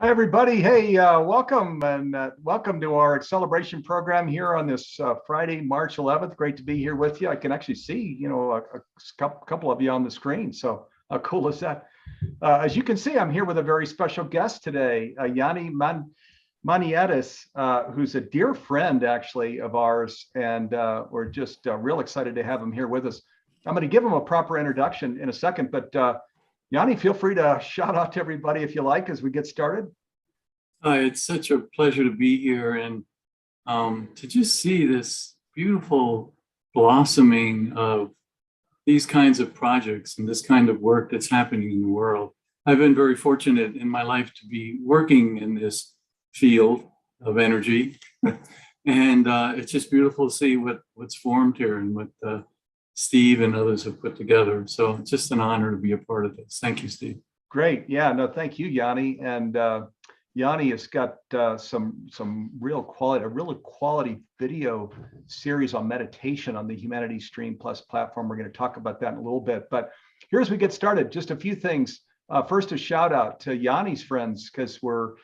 Hi, everybody. Hey, welcome and welcome to our Acceleration program here on this Friday, March 11th. Great to be here with you. I can actually see, a couple of you on the screen. So how cool is that? As you can see, I'm here with a very special guest today, Yannis, who's a dear friend, actually, of ours. And we're just real excited to have him here with us. I'm going to give him a proper introduction in a second, but Yanni, feel free to shout out to everybody if you like as we get started. It's such a pleasure to be here and to just see this beautiful blossoming of these kinds of projects and this kind of work that's happening in the world. I've been very fortunate in my life to be working in this field of energy. And it's just beautiful to see what's formed here and what Steve and others have put together. So it's just an honor to be a part of this. Thank you, Steve. Great. Yeah, no, thank you, Yanni. And Yanni has got some real quality video series on meditation on the Humanity Stream Plus platform. We're going to talk about that in a little bit. But here as we get started, just a few things. First, a shout out to Yanni's friends, because we're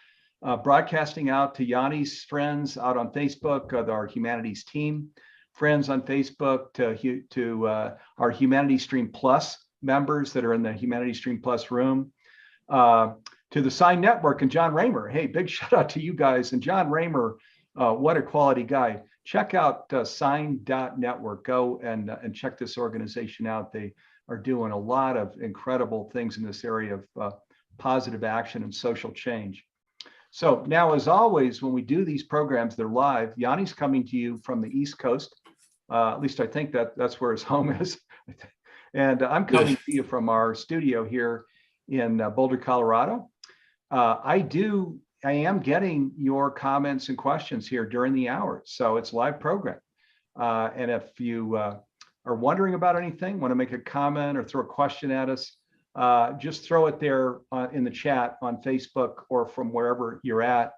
broadcasting out to Yanni's friends out on Facebook, our Humanities team. Friends on Facebook, to our Humanity Stream Plus members that are in the Humanity Stream Plus room, to the Sign Network and John Raymer. Hey, big shout out to you guys. And John Raymer, what a quality guy. Check out sign.network. Go and check this organization out. They are doing a lot of incredible things in this area of positive action and social change. So now, as always, when we do these programs, they're live. Yanni's coming to you from the East Coast. At least I think that's where his home is. And I'm coming to you from our studio here in Boulder, Colorado. I am getting your comments and questions here during the hour. So it's a live program. And if you are wondering about anything, want to make a comment or throw a question at us, just throw it there in the chat on Facebook or from wherever you're at.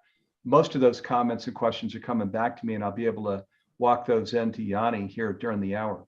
Most of those comments and questions are coming back to me, and I'll be able to walk those into Yanni here during the hour.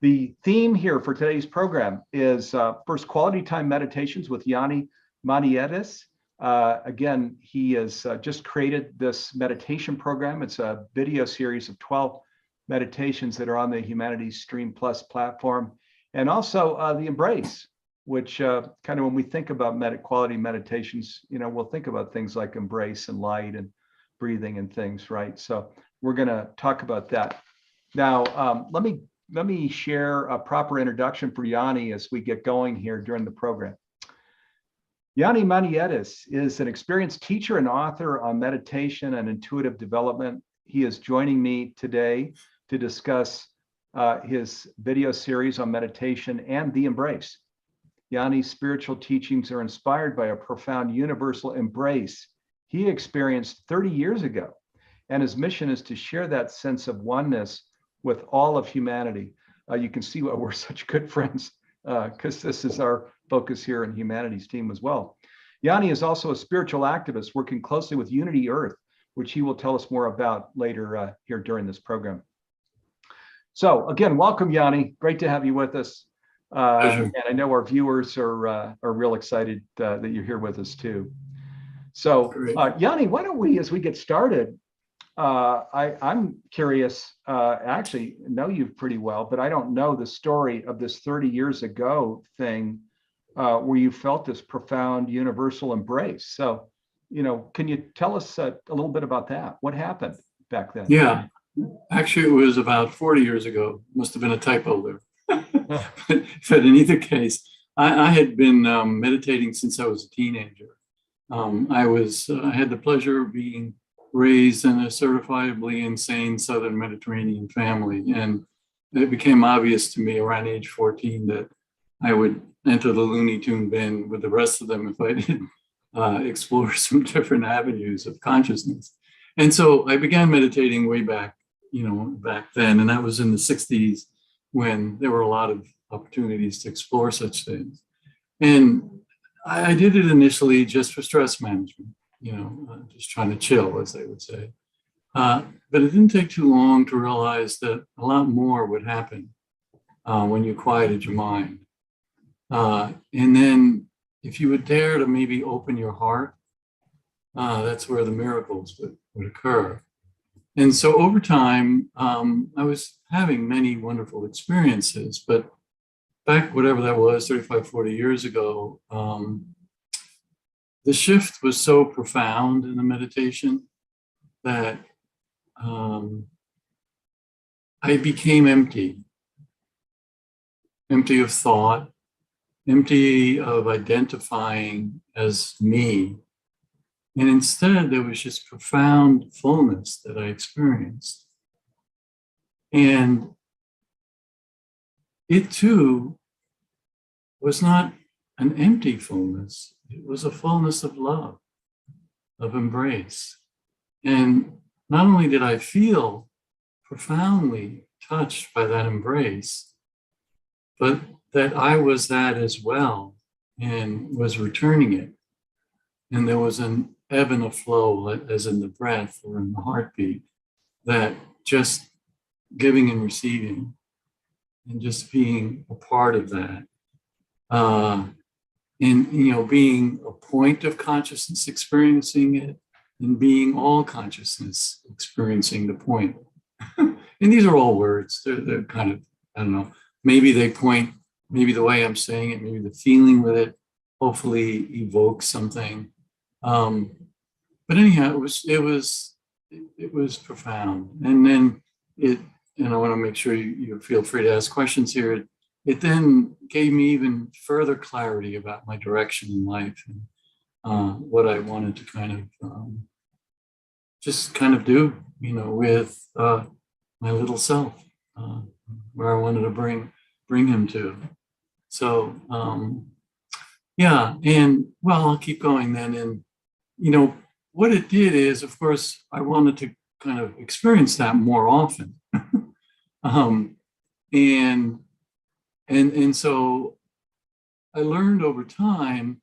The theme here for today's program is first, quality time meditations with Yanni Maniatis. Again, he has just created this meditation program. It's a video series of 12 meditations that are on the Humanities Stream Plus platform, and also the Embrace, which kind of when we think about quality meditations, we'll think about things like embrace and light and breathing and things, right? So we're going to talk about that. Now, let me share a proper introduction for Yanni as we get going here during the program. Yanni Manietis is an experienced teacher and author on meditation and intuitive development. He is joining me today to discuss his video series on meditation and the Embrace. Yanni's spiritual teachings are inspired by a profound universal embrace he experienced 30 years ago, and his mission is to share that sense of oneness with all of humanity. You can see why we're such good friends, because this is our focus here in Humanities team as well. Yanni is also a spiritual activist working closely with Unity Earth, which he will tell us more about later here during this program. So again, welcome, Yanni. Great to have you with us. And I know our viewers are real excited that you're here with us too. So Yanni, why don't we, as we get started, I'm curious, I actually know you pretty well, but I don't know the story of this 30 years ago thing where you felt this profound universal embrace. So, can you tell us a little bit about that? What happened back then? Yeah, actually, it was about 40 years ago. Must have been a typo there. But in either case, I had been meditating since I was a teenager. I had the pleasure of being raised in a certifiably insane Southern Mediterranean family. And it became obvious to me around age 14 that I would enter the Looney Tune bin with the rest of them if I didn't explore some different avenues of consciousness. And so I began meditating way back, back then. And that was in the 60s when there were a lot of opportunities to explore such things. And I did it initially just for stress management, just trying to chill, as they would say. But it didn't take too long to realize that a lot more would happen when you quieted your mind. And then if you would dare to maybe open your heart that's where the miracles would occur. And so over time, I was having many wonderful experiences, but back, whatever that was, 35, 40 years ago, the shift was so profound in the meditation that I became empty of thought, empty of identifying as me. And instead, there was just profound fullness that I experienced. And it too was not an empty fullness. It was a fullness of love, of embrace. And not only did I feel profoundly touched by that embrace, but that I was that as well and was returning it. And there was an ebb and a flow, as in the breath or in the heartbeat, that just giving and receiving and just being a part of that. And, being a point of consciousness, experiencing it, and being all consciousness, experiencing the point. And these are all words. They're kind of, I don't know, maybe they point, maybe the way I'm saying it, maybe the feeling with it, hopefully evokes something. But anyhow, it was profound. And then and I want to make sure you feel free to ask questions here. It then gave me even further clarity about my direction in life and what I wanted to kind of do, with my little self, where I wanted to bring him to. So, yeah, and well, I'll keep going then. And, what it did is, of course, I wanted to kind of experience that more often. And so I learned over time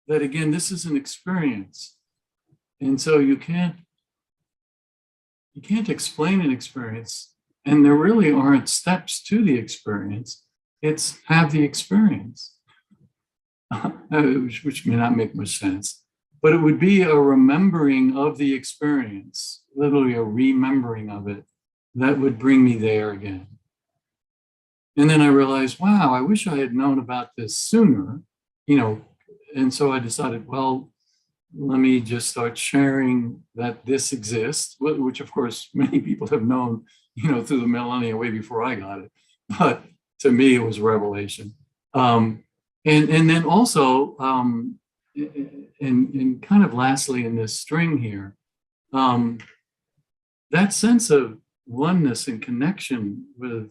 that, again, this is an experience. And so you can't explain an experience, and there really aren't steps to the experience. It's have the experience, which may not make much sense, but it would be a remembering of the experience, literally a remembering of it, that would bring me there again. And then I realized, wow, I wish I had known about this sooner, and so I decided, well, let me just start sharing that this exists, which of course many people have known, through the millennia, way before I got it. But to me, it was revelation. And then also, and kind of lastly in this string here, that sense of oneness and connection with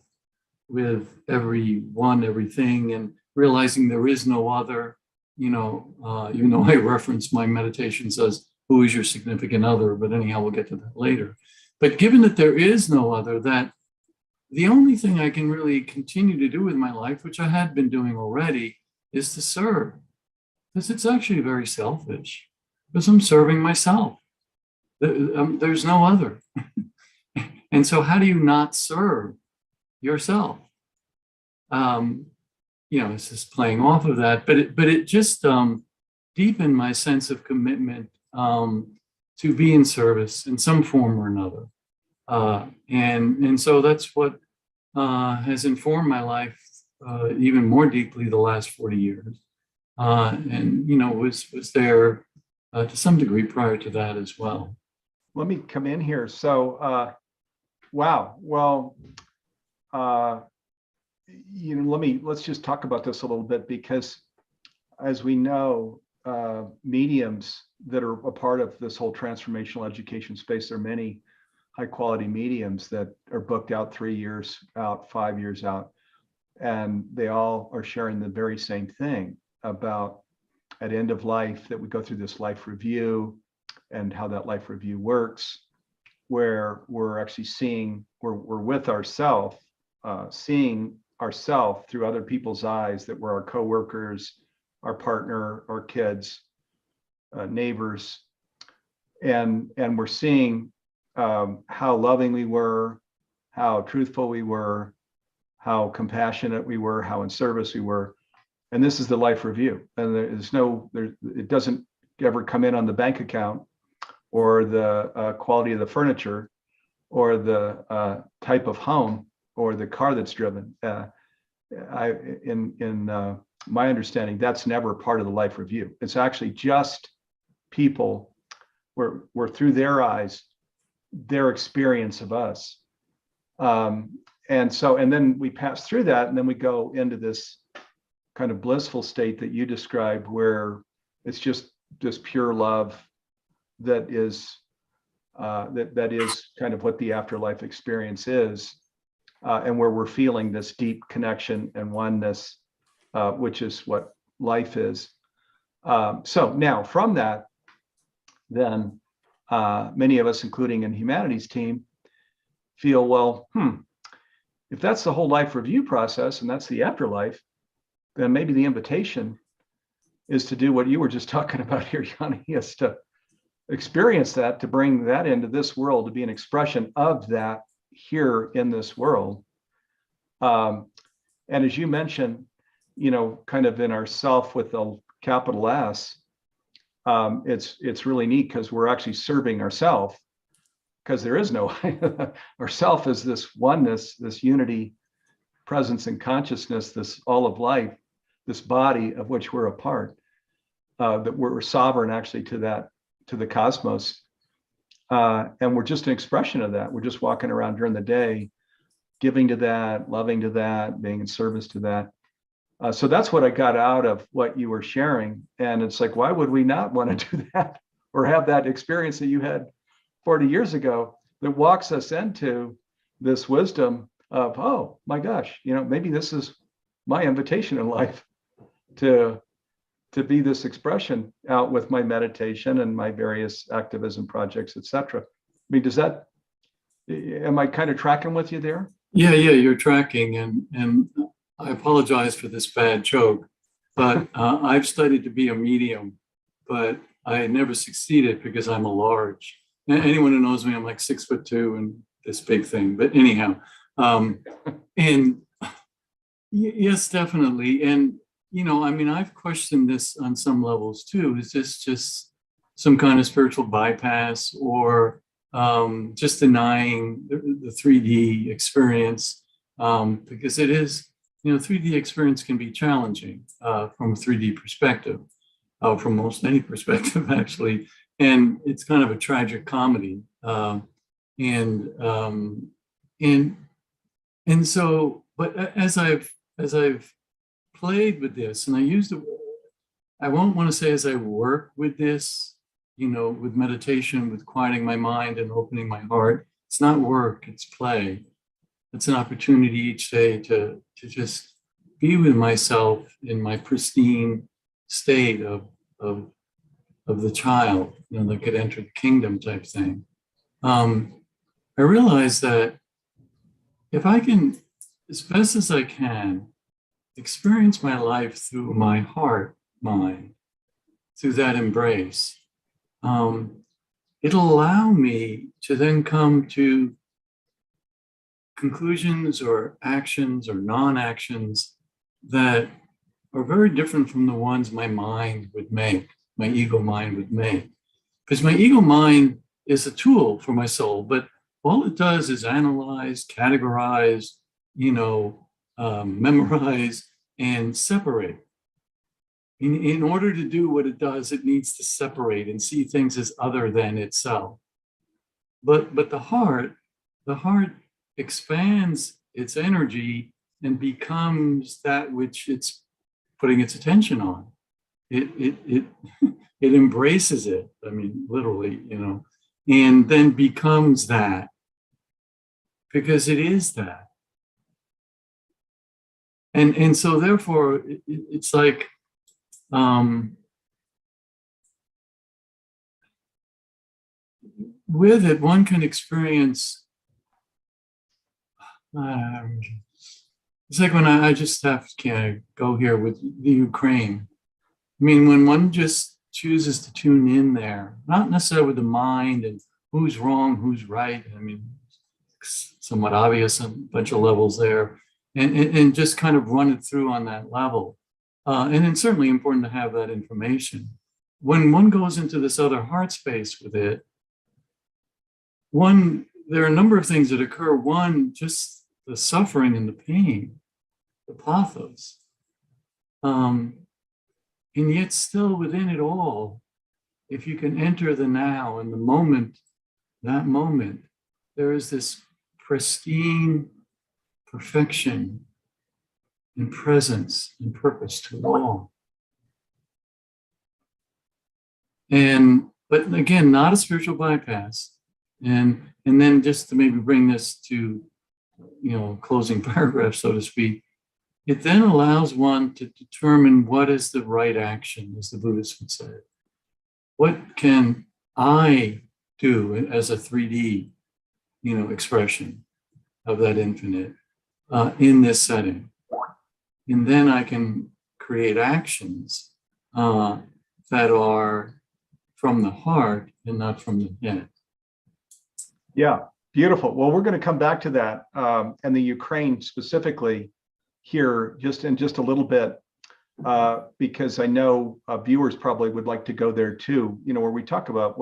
everyone, everything, and realizing there is no other, even though I reference my meditation says, who is your significant other? But anyhow, we'll get to that later. But given that there is no other, that the only thing I can really continue to do with my life, which I had been doing already, is to serve. Because it's actually very selfish, because I'm serving myself. There's no other. And so how do you not serve yourself? It's just playing off of that, but it just deepened my sense of commitment to be in service in some form or another. And so that's what has informed my life even more deeply the last 40 years. And was there to some degree prior to that as well. Let me come in here. So, wow. Well, let's just talk about this a little bit, because as we know, mediums that are a part of this whole transformational education space, there are many high quality mediums that are booked out 3 years out, 5 years out, and they all are sharing the very same thing about at end of life, that we go through this life review and how that life review works, where we're actually we're with ourself, seeing ourself through other people's eyes, that we're our coworkers, our partner, our kids, neighbors, and we're seeing how loving we were, how truthful we were, how compassionate we were, how in service we were. And this is the life review. And it ever come in on the bank account, or the quality of the furniture, or the type of home, or the car that's driven. In my understanding, that's never part of the life review. It's actually just people where through their eyes, their experience of us. And then we pass through that, and then we go into this kind of blissful state that you described, where it's just this pure love that is that is kind of what the afterlife experience is, and where we're feeling this deep connection and oneness, which is what life is. So now from that, then many of us, including in humanities team, feel, well, if that's the whole life review process and that's the afterlife, then maybe the invitation is to do what you were just talking about here, Yanni, is to experience that, to bring that into this world, to be an expression of that here in this world. And as you mentioned, kind of in ourself with a capital S, it's really neat because we're actually serving ourself, because there is no ourself is this oneness, this unity, presence and consciousness, this all of life, this body of which we're a part, that we're sovereign actually to the cosmos. And we're just an expression of that. We're just walking around during the day, giving to that, loving to that, being in service to that. So that's what I got out of what you were sharing. And it's like, why would we not want to do that, or have that experience that you had 40 years ago that walks us into this wisdom of, oh my gosh, maybe this is my invitation in life to be this expression out with my meditation and my various activism projects, etc. I mean, am I kind of tracking with you there? Yeah, you're tracking, and I apologize for this bad joke, but I've studied to be a medium, but I never succeeded because I'm a large. Anyone who knows me, I'm like 6'2" and this big thing. But anyhow, and yes, definitely. And I mean, I've questioned this on some levels too. Is this just some kind of spiritual bypass, or just denying the 3D experience? Because it is, 3D experience can be challenging from a 3D perspective, from most any perspective, actually. And it's kind of a tragic comedy. And so, but as I've played with this, and I won't want to say as I work with this, with meditation, with quieting my mind and opening my heart. It's not work, it's play. It's an opportunity each day to just be with myself in my pristine state of the child, that could enter the kingdom type thing. I realize that if I can, as best as I can, experience my life through my heart, mind, through that embrace, it'll allow me to then come to conclusions or actions or non-actions that are very different from the ones my mind would make, my ego mind would make. Because my ego mind is a tool for my soul, but all it does is analyze, categorize, memorize, and separate. In order to do what it does, it needs to separate and see things as other than itself. But the heart expands its energy and becomes that which it's putting its attention on. It embraces it. I mean, literally, and then becomes that, because it is that. And so therefore, it's like, with it, one can experience, it's like when I just can go here with the Ukraine. I mean, when one just chooses to tune in there, not necessarily with the mind and who's wrong, who's right. I mean, somewhat obvious on a bunch of levels there, and just kind of run it through on that level. And it's certainly important to have that information. when one goes into this other heart space with it, there are a number of things that occur. One, just the suffering and the pain, the pathos. And yet still within it all, if you can enter the now and the moment, that moment, there is this pristine perfection and presence and purpose to it all. But again, not a spiritual bypass. And then just to maybe bring this to, closing paragraph, so to speak, it then allows one to determine what is the right action, as the Buddhists would say. What can I do as a 3D, expression of that infinite in this setting? And then I can create actions that are from the heart and not from the head. Yeah, beautiful. Well, we're going to come back to that and the Ukraine specifically here in just a little bit, because I know viewers probably would like to go there too, where we talk about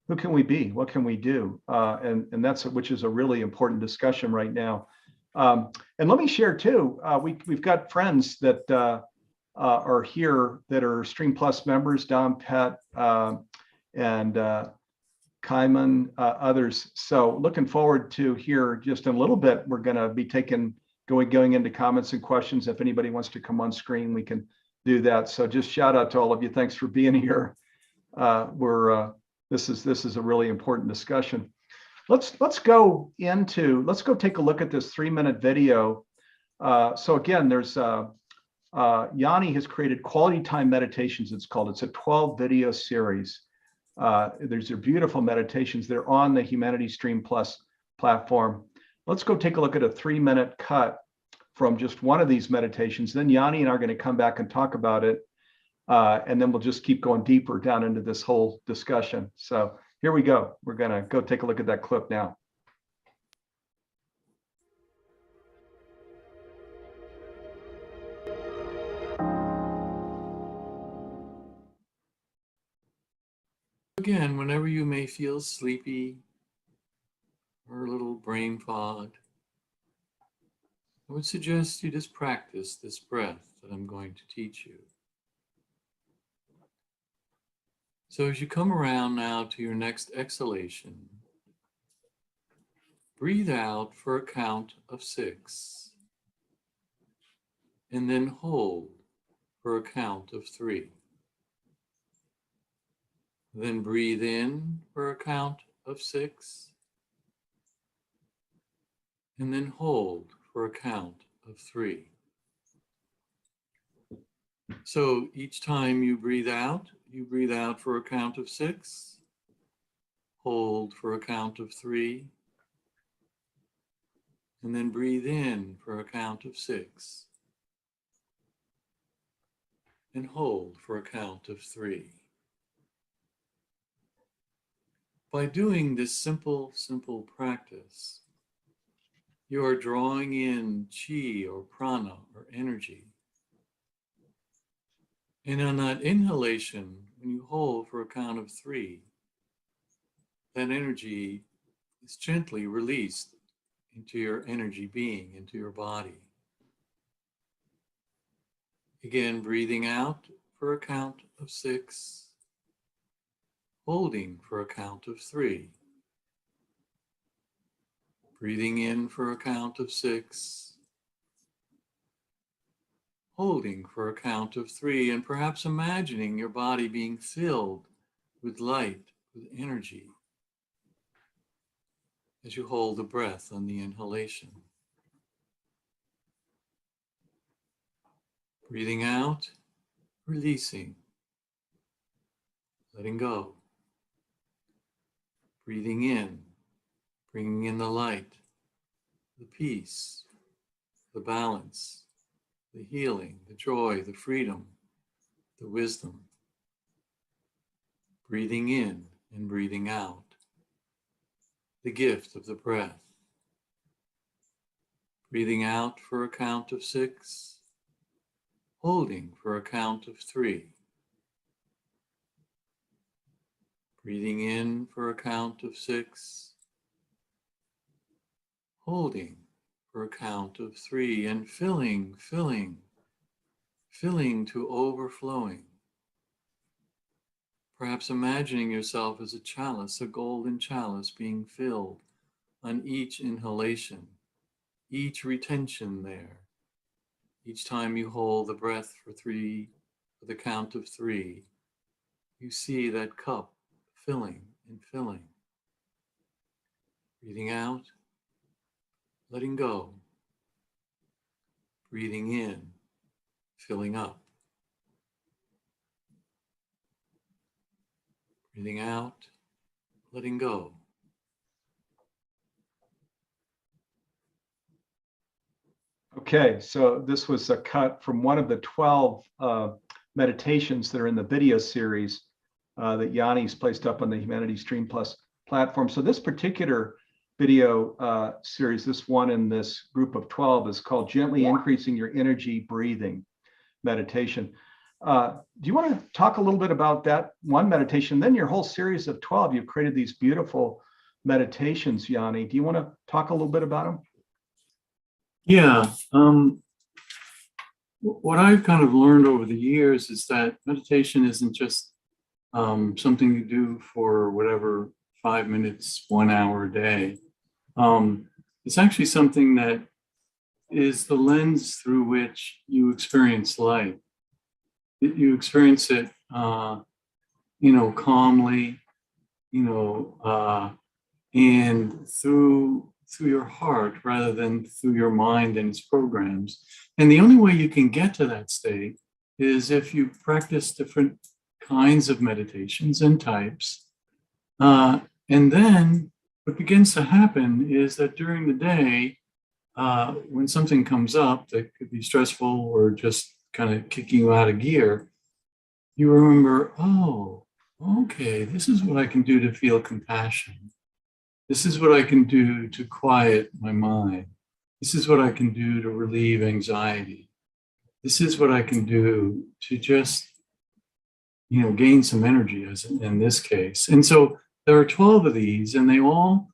who can we be? What can we do? And which is a really important discussion right now. And let me share too, we've got friends that are here that are Stream Plus members, Dom, Pet, and Kaiman, others. So looking forward to here just in a little bit, we're going to be going into comments and questions. If anybody wants to come on screen, we can do that. So just shout out to all of you. Thanks for being here. This is a really important discussion. Let's go take a look at this 3-minute video. So again, there's Yanni has created Quality Time Meditations. It's a 12 video series. There's beautiful meditations. They're on the Humanity Stream Plus platform. Let's go take a look at a 3-minute cut from just one of these meditations. Then Yanni and I are going to come back and talk about it. And then we'll just keep going deeper down into this whole discussion. So here we go. We're going to go take a look at that clip now. Again, whenever you may feel sleepy or a little brain fogged, I would suggest you just practice this breath that I'm going to teach you. So as you come around now to your next exhalation, breathe out for a count of 6, and then hold for a count of 3. Then breathe in for a count of 6, and then hold for a count of 3. So each time you breathe out for a count of 6, hold for a count of 3, and then breathe in for a count of 6, and hold for a count of 3. By doing this simple practice, you are drawing in chi or prana or energy. And on that inhalation, when you hold for a count of 3, that energy is gently released into your energy being, into your body. Again, breathing out for a count of 6, holding for a count of 3, breathing in for a count of 6, holding for a count of 3, and perhaps imagining your body being filled with light, with energy, as you hold the breath on the inhalation. Breathing out, releasing, letting go. Breathing in, bringing in the light, the peace, the balance, the healing, the joy, the freedom, the wisdom. Breathing in and breathing out, the gift of the breath. Breathing out for a count of 6, holding for a count of 3, Breathing in for a count of 6, holding for a count of 3, and filling to overflowing. Perhaps imagining yourself as a chalice, a golden chalice being filled on each inhalation, each retention there. Each time you hold the breath for the count of 3, you see that cup filling and filling. Breathing out, letting go. Breathing in, filling up. Breathing out, letting go. Okay, so this was a cut from one of the 12 meditations that are in the video series that Yannis placed up on the Humanity Stream Plus platform. So this particular video series, this one in this group of 12, is called Gently Increasing Your Energy Breathing Meditation. Do you want to talk a little bit about that one meditation? Then your whole series of 12, you've created these beautiful meditations, Yanni. Do you want to talk a little bit about them? Yeah. What I've kind of learned over the years is that meditation isn't just something you do for whatever 5 minutes, 1 hour a day. It's actually something that is the lens through which you experience life. You experience it, calmly, and through your heart rather than through your mind and its programs. And the only way you can get to that state is if you practice different kinds of meditations and types. And then what begins to happen is that during the day, when something comes up that could be stressful or just kind of kicking you out of gear, you remember, oh, okay, this is what I can do to feel compassion. This is what I can do to quiet my mind. This is what I can do to relieve anxiety. This is what I can do to just, gain some energy, as in this case. And so there are 12 of these, and they all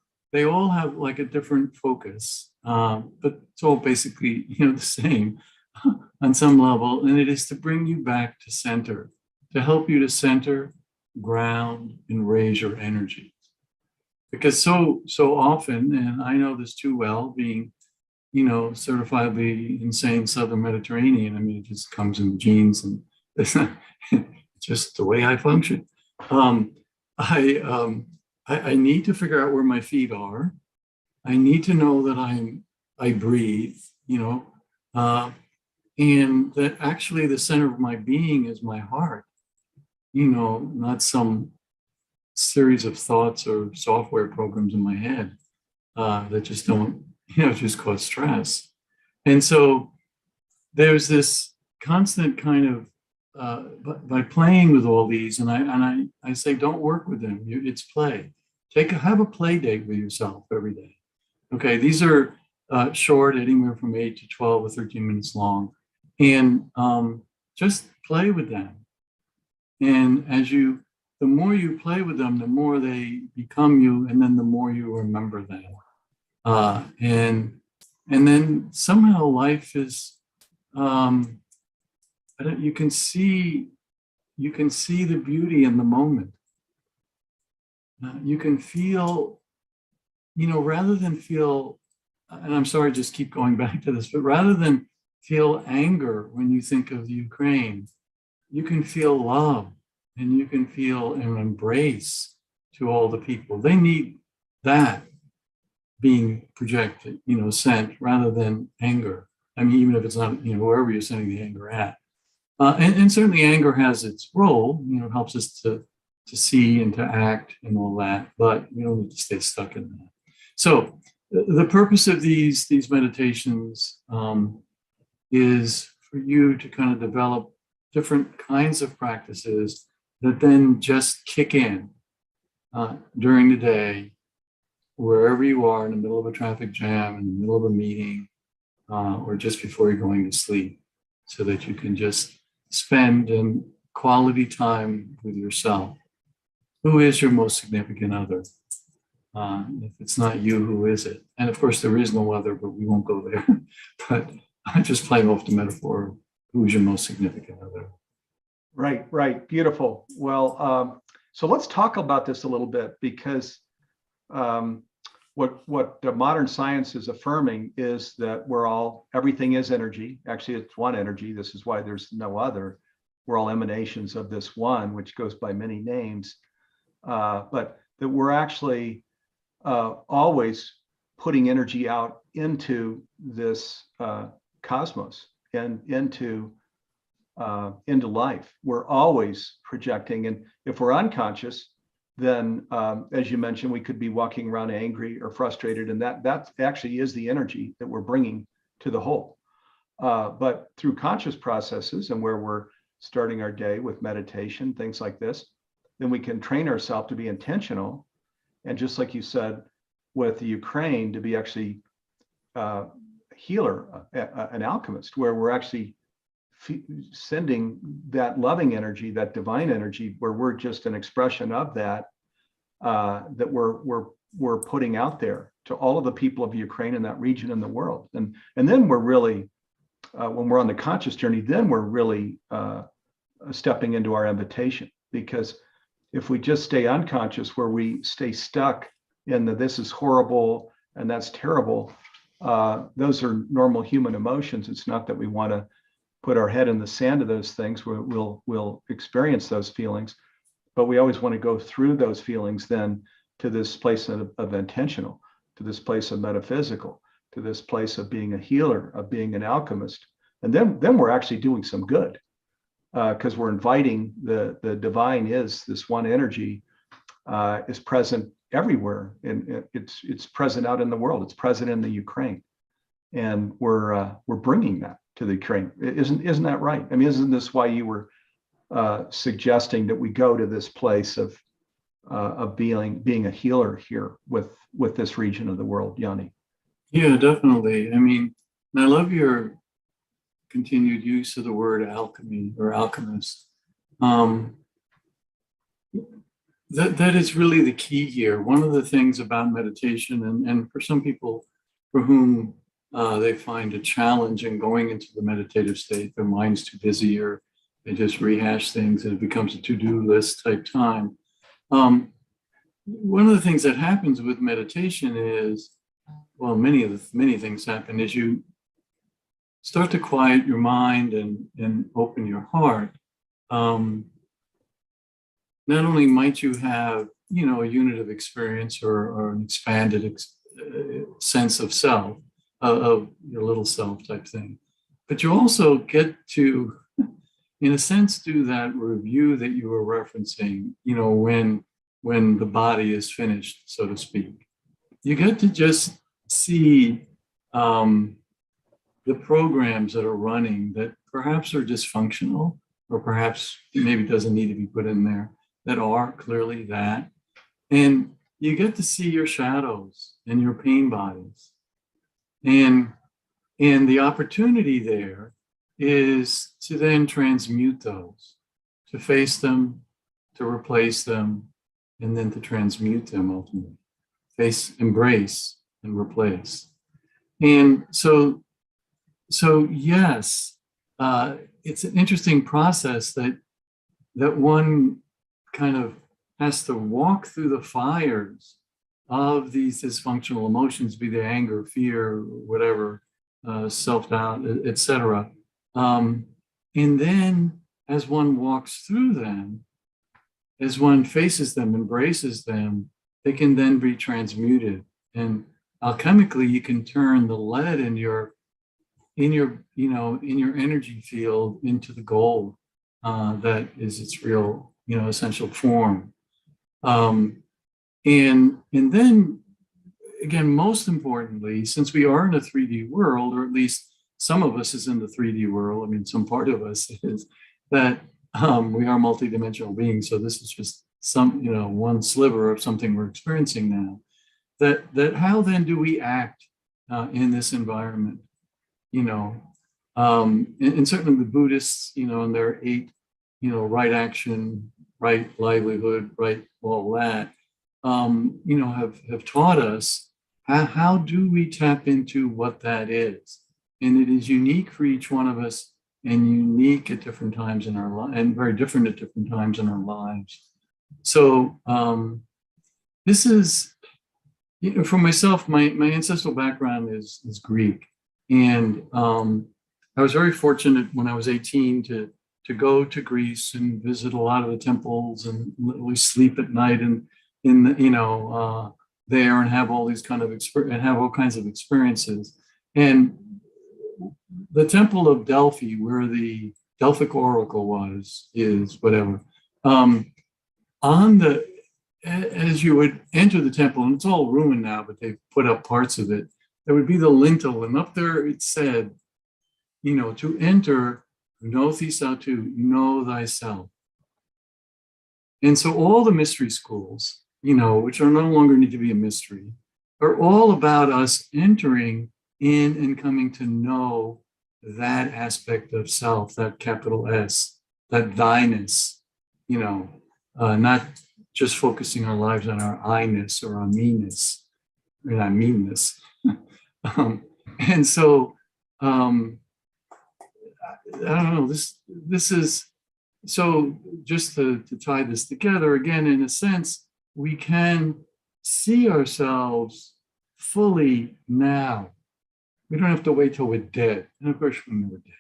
have like a different focus, but it's all basically, the same on some level. And it is to bring you back to center, to help you to center, ground, and raise your energy. Because so often, and I know this too well, being, certifiably insane Southern Mediterranean, I mean, it just comes in the genes, and it's just the way I function. I need to figure out where my feet are. I need to know that I breathe, and that actually the center of my being is my heart, not some series of thoughts or software programs in my head that just don't, just cause stress. And so there's this constant kind of, by playing with all these, and I say, don't work with them. It's play. Have a play date with yourself every day. Okay, these are short, anywhere from 8 to 12 or 13 minutes long, and just play with them. And the more you play with them, the more they become you, and then the more you remember them. And then somehow life is, you can see the beauty in the moment. You can feel, rather than feel, and I'm sorry, just keep going back to this, but rather than feel anger when you think of Ukraine, you can feel love. And you can feel an embrace to all the people. They need that being projected, sent, rather than anger. I mean, even if it's not, wherever you're sending the anger at. And certainly anger has its role, it helps us to see and to act and all that, but we don't need to stay stuck in that. So the purpose of these meditations is for you to kind of develop different kinds of practices that then just kick in during the day, wherever you are, in the middle of a traffic jam, in the middle of a meeting, or just before you're going to sleep, so that you can just spend quality time with yourself. who is your most significant other? If it's not you, who is it? And of course, there is no other, but we won't go there. But I'm just playing off the metaphor of who's your most significant other. Right, right. Beautiful. Well, so let's talk about this a little bit, because what the modern science is affirming is that everything is energy. Actually, it's one energy. This is why there's no other. We're all emanations of this one, which goes by many names. But that we're actually always putting energy out into this cosmos and into life. We're always projecting, and if we're unconscious, then as you mentioned, we could be walking around angry or frustrated, and that actually is the energy that we're bringing to the whole. But through conscious processes, and where we're starting our day with meditation, things like this, then we can train ourselves to be intentional. And just like you said with the Ukraine, to be actually a healer, an alchemist, where we're actually sending that loving energy, that divine energy, where we're just an expression of that, that we're putting out there to all of the people of Ukraine and that region in the world. And then we're really, when we're on the conscious journey, then we're really stepping into our invitation. Because if we just stay unconscious, where we stay stuck in the this is horrible and that's terrible, those are normal human emotions. It's not that we want to put our head in the sand of those things. We'll experience those feelings, but we always want to go through those feelings then to this place of intentional, to this place of metaphysical, to this place of being a healer, of being an alchemist. And then we're actually doing some good, because we're inviting the divine, is this one energy, is present everywhere, and it's present out in the world. It's present in the Ukraine, and we're bringing that to the Ukraine. Isn't that right? I mean, isn't this why you were suggesting that we go to this place of being a healer here with this region of the world, Yanni? Yeah, definitely. I mean, and I love your continued use of the word alchemy or alchemist. That is really the key here. One of the things about meditation, and for some people for whom they find a challenge in going into the meditative state, their mind's too busy, or they just rehash things and it becomes a to-do list type time. One of the things that happens with meditation is, well, many things happen, is you start to quiet your mind and open your heart. Not only might you have, a unit of experience or an expanded sense of self, of your little self type thing, but you also get to, in a sense, do that review that you were referencing, when the body is finished, so to speak. You get to just see the programs that are running that perhaps are dysfunctional, or perhaps maybe doesn't need to be put in there, that are clearly that. And you get to see your shadows and your pain bodies. And the opportunity there is to then transmute those, to face them, to replace them, and then to transmute them ultimately. Face, embrace, and replace. And so yes, it's an interesting process that one kind of has to walk through the fires of these dysfunctional emotions, be they anger, fear, whatever, self-doubt, etc. And then as one walks through them, as one faces them, embraces them, they can then be transmuted. And alchemically, you can turn the lead in your energy field into the gold that is its real, essential form. And then again, most importantly, since we are in a 3D world, or at least some of us is in the 3D world, I mean, some part of us is, that we are multidimensional beings. So this is just one sliver of something we're experiencing now. That how then do we act in this environment? And certainly the Buddhists, in their 8, right action right livelihood, right all that, have taught us how do we tap into what that is. And it is unique for each one of us and unique at different times in our life and very different at different times in our lives. So this is, for myself, my ancestral background is Greek. And I was very fortunate when I was 18 to go to Greece and visit a lot of the temples and literally sleep at night and there and have all these have all kinds of experiences. And the Temple of Delphi, where the Delphic Oracle is whatever. As you would enter the temple, and it's all ruined now, but they've put up parts of it, there would be the lintel, and up there it said, to enter, know thisautu, know thyself. And so all the mystery schools, which are no longer need to be a mystery, are all about us entering in and coming to know that aspect of self, that capital S, that thyness, not just focusing our lives on our I-ness or our me-ness, and our meanness. And so, I don't know, this is, so just to tie this together again, in a sense, we can see ourselves fully now. We don't have to wait till we're dead. And of course, we're never dead,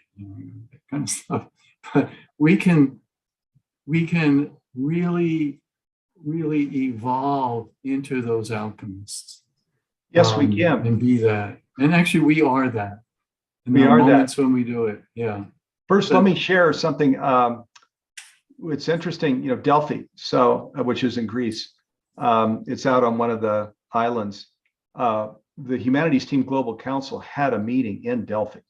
that kind of stuff. But we can really evolve into those alchemists. Yes, we can. And be that. And actually, we are that. And we there are moments that. when we do it. Yeah. First, let me share something. It's interesting, Delphi, which is in Greece. It's out on one of the islands. The Humanities Team Global Council had a meeting in Delphi.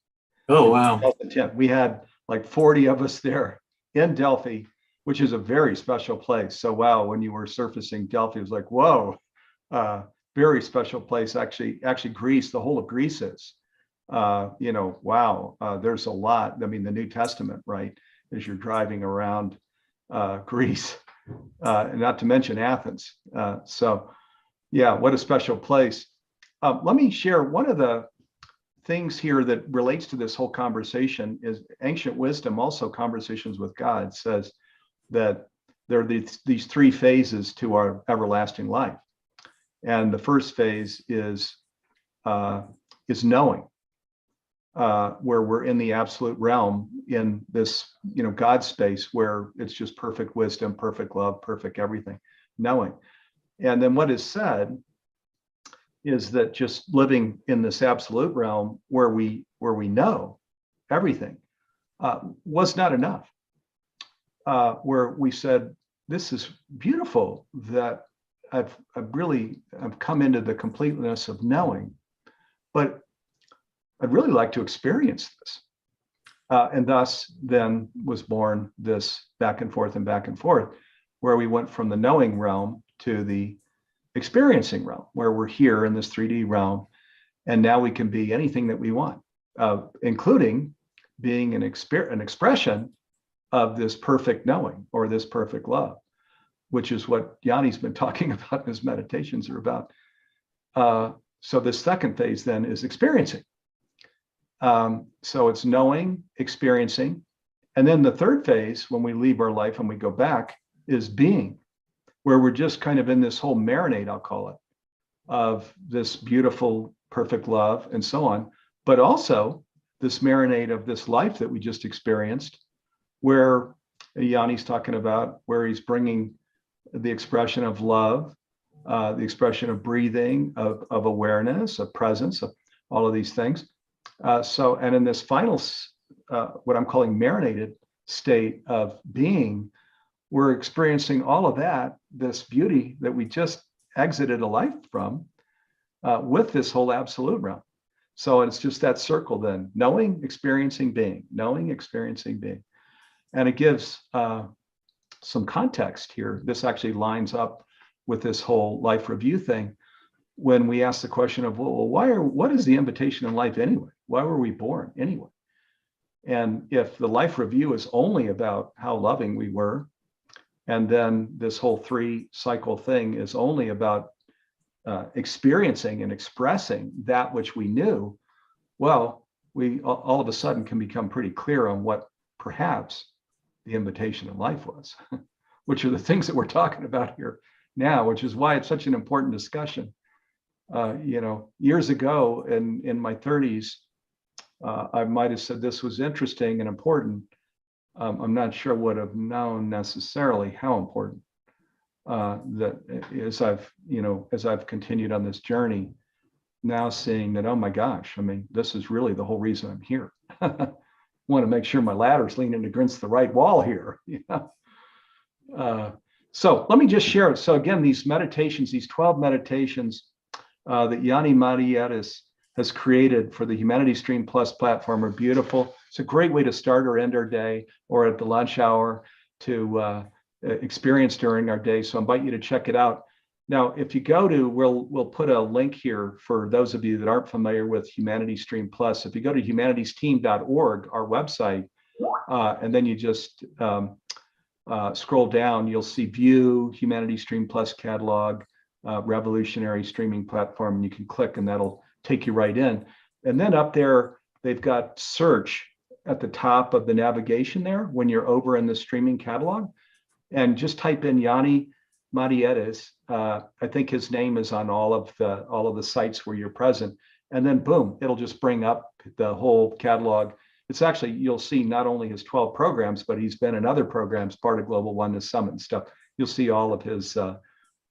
Oh, wow. 2010. We had like 40 of us there in Delphi, which is a very special place. So, wow, when you were surfacing Delphi, it was like, whoa, very special place. Actually, Greece, the whole of Greece is, wow, there's a lot. I mean, the New Testament, right, as you're driving around Greece, and not to mention Athens. So, yeah, what a special place. Let me share one of the things here that relates to this whole conversation is ancient wisdom, also Conversations with God, says that there are these three phases to our everlasting life. And the first phase is knowing, where we're in the absolute realm, in this, God space where it's just perfect wisdom, perfect love, perfect everything, knowing. And then what is said is that just living in this absolute realm where we know everything was not enough. Where we said, this is beautiful that I've come into the completeness of knowing, but I'd really like to experience this. And thus then was born this back and forth, where we went from the knowing realm to the experiencing realm, where we're here in this 3D realm. And now we can be anything that we want, including being an expression of this perfect knowing or this perfect love, which is what Yannis been talking about in his meditations are about. So the second phase then is experiencing. So it's knowing, experiencing. And then the third phase, when we leave our life and we go back, is being, where we're just kind of in this whole marinade, I'll call it, of this beautiful, perfect love and so on, but also this marinade of this life that we just experienced, where Yanni's talking about, where he's bringing the expression of love, the expression of breathing, of awareness, of presence, of all of these things. And in this final, what I'm calling marinated state of being, we're experiencing all of that, this beauty that we just exited a life from, with this whole absolute realm. So it's just that circle then, knowing, experiencing, being, knowing, experiencing, being. And it gives some context here. This actually lines up with this whole life review thing. When we ask the question of, well, what is the invitation in life anyway? Why were we born anyway? And if the life review is only about how loving we were, And then this whole 3-cycle thing is only about experiencing and expressing that which we knew. Well, we all of a sudden can become pretty clear on what perhaps the invitation in life was, which are the things that we're talking about here now, which is why it's such an important discussion. Years ago in my 30s, I might have said this was interesting and important. I'm not sure would have known necessarily how important that as I've continued on this journey, now seeing that, oh my gosh, I mean, this is really the whole reason I'm here. Want to make sure my ladder's leaning against the right wall here. So let me just share it. So again, these meditations, these 12 meditations that Yannis has created for the Humanity Stream Plus platform are beautiful. It's a great way to start or end our day, or at the lunch hour to experience during our day. So I invite you to check it out. Now, if you go to, we'll put a link here for those of you that aren't familiar with Humanity Stream Plus. If you go to humanitiesteam.org, our website, and then you just scroll down, you'll see View, Humanity Stream Plus catalog, revolutionary streaming platform, and you can click and that'll take you right in. And then up there, they've got search at the top of the navigation there when you're over in the streaming catalog, and just type in Yanni Matiedes. I think his name is on all of the sites where you're present, and then boom, it'll just bring up the whole catalog. It's actually, you'll see not only his 12 programs, but he's been in other programs, part of Global Oneness Summit and stuff. You'll see all of his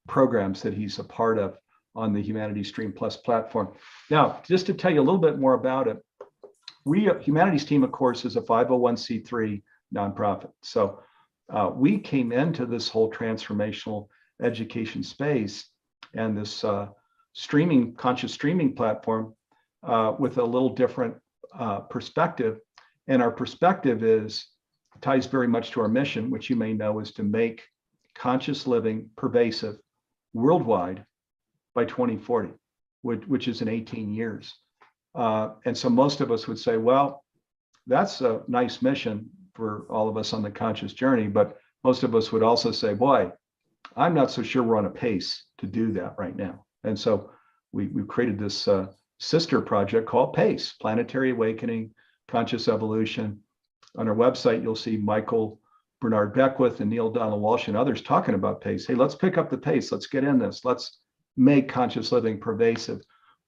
programs that he's a part of on the Humanity Stream Plus platform. Now, just to tell you a little bit more about it, Humanity's Team, of course, is a 501c3 nonprofit. So we came into this whole transformational education space and this conscious streaming platform with a little different perspective. And our perspective ties very much to our mission, which you may know is to make conscious living pervasive worldwide by 2040, which is in 18 years. And so most of us would say, well, that's a nice mission for all of us on the conscious journey, but most of us would also say, boy, I'm not so sure we're on a pace to do that right now. And so we've created this sister project called PACE, Planetary Awakening, Conscious Evolution. On our website, you'll see Michael Bernard Beckwith and Neil Donald Walsh and others talking about PACE. Hey, let's pick up the pace. Let's get in this. Let's make conscious living pervasive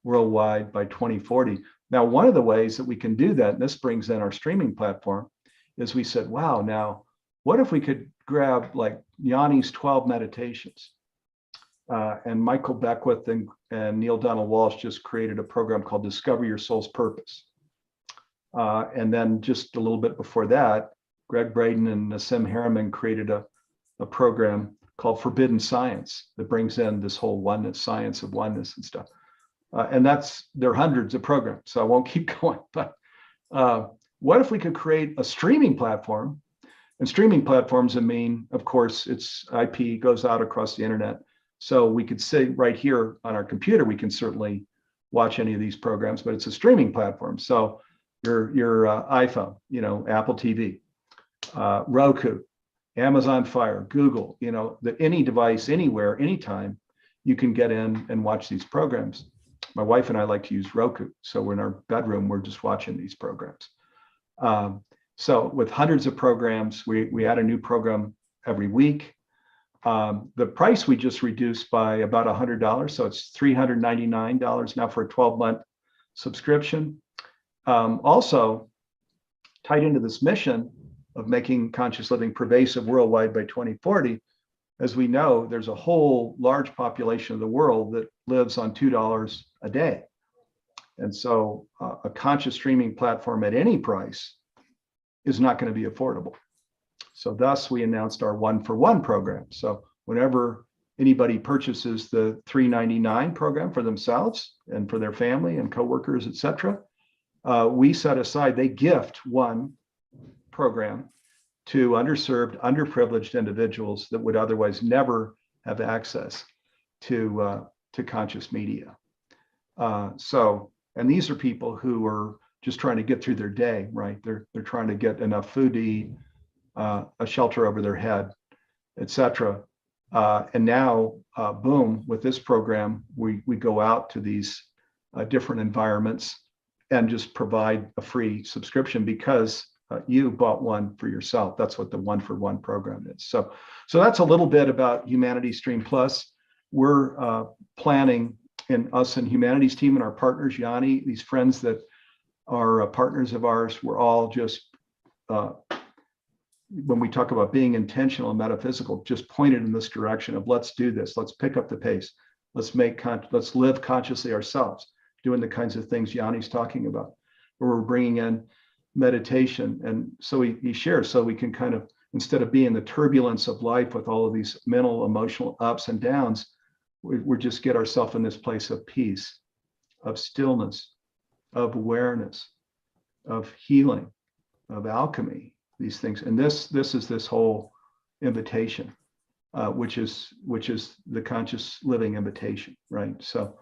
worldwide by 2040. Now, one of the ways that we can do that, and this brings in our streaming platform, is we said, wow, now, what if we could grab like Yanni's 12 meditations? And Michael Beckwith and Neil Donald Walsh just created a program called Discover Your Soul's Purpose. And then just a little bit before that, Greg Braden and Nassim Harriman created a program called Forbidden Science that brings in this whole oneness, science of oneness and stuff. And there are hundreds of programs, so I won't keep going. But what if we could create a streaming platform? And streaming platforms, I mean, of course, its IP goes out across the internet. So we could say right here on our computer, we can certainly watch any of these programs, but it's a streaming platform. So your iPhone, Apple TV, Roku, Amazon Fire, Google, any device, anywhere, anytime, you can get in and watch these programs. My wife and I like to use Roku. So we're in our bedroom, we're just watching these programs. So with hundreds of programs, we add a new program every week. The price we just reduced by about $100. So it's $399 now for a 12-month subscription. Also tied into this mission of making conscious living pervasive worldwide by 2040, as we know, there's a whole large population of the world that lives on $2 a day. And so a conscious streaming platform at any price is not going to be affordable. So thus we announced our 1-for-1 program. So whenever anybody purchases the $399 program for themselves and for their family and coworkers, et cetera, we set aside, they gift one program to underserved, underprivileged individuals that would otherwise never have access to conscious media. And these are people who are just trying to get through their day, right? They're trying to get enough food to eat, a shelter over their head, etc. And now, boom, with this program, we go out to these different environments and just provide a free subscription because you bought one for yourself. That's what the 1-for-1 program is. So that's a little bit about Humanity Stream Plus. We're planning, in us and Humanities team and our partners, Yanni, these friends that are partners of ours, we're all just, when we talk about being intentional and metaphysical, just pointed in this direction of let's do this, let's pick up the pace, let's live consciously ourselves, doing the kinds of things Yanni's talking about, where we're bringing in meditation. And so he shares, so we can kind of, instead of being the turbulence of life with all of these mental, emotional ups and downs, we just get ourselves in this place of peace, of stillness, of awareness, of healing, of alchemy, these things. And this is this whole invitation, which is the conscious living invitation, right? So